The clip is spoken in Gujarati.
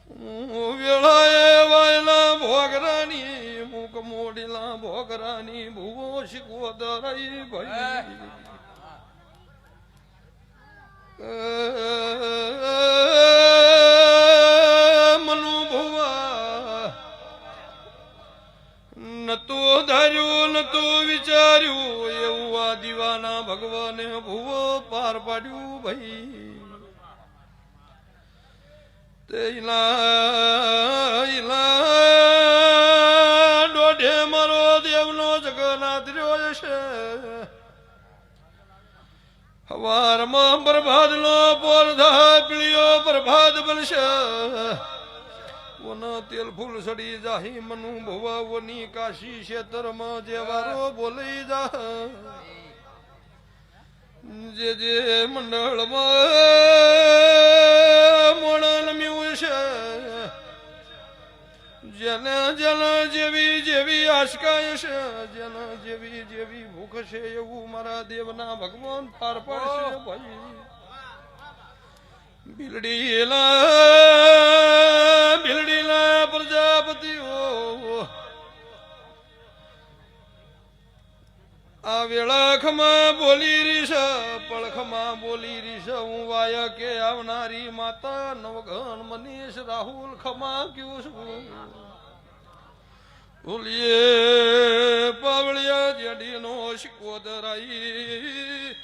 વેળાએ વાયલા ભોગરાની મુક મોડીલા ભોગરાની ભૂવો શીખવો દરાઈ ભાઈ મનુ ભુવા નતું ધાર્યું નતું વિચાર્યું એવું આ દીવાના ભગવાને ભૂવો પાર પાડ્યું ભાઈ દોઢે મારો દેવનો જગન્નાથ રહ્યો છે હવારમાં પ્રભાત નો પોરધા પીળિયો પ્રભાત બનશે ઓના તેલ ફૂલ સડી જાહી મનુ ભવાઓની કાશી ક્ષેત્રમાં જે વારો બોલી જા જે જે મંડળમાં મોણ નમ્યું છે જેને જેને જેવી જેવી આશકાય છે જેને જેવી જેવી ભૂખ છે એવું મારા દેવના ભગવાન પાર પાડશે ભાઈ બિલડીલા પ્રજાપતિઓ આ વેળા ખમા બોલી રીશ પડખમાં બોલી રીશ હું વાય કે આવનારી માતા નવઘન મનીષ રાહુલ ખમા ક્યું છું બોલીએ પાવળિયા જેડીનો શિકો ધરાઈ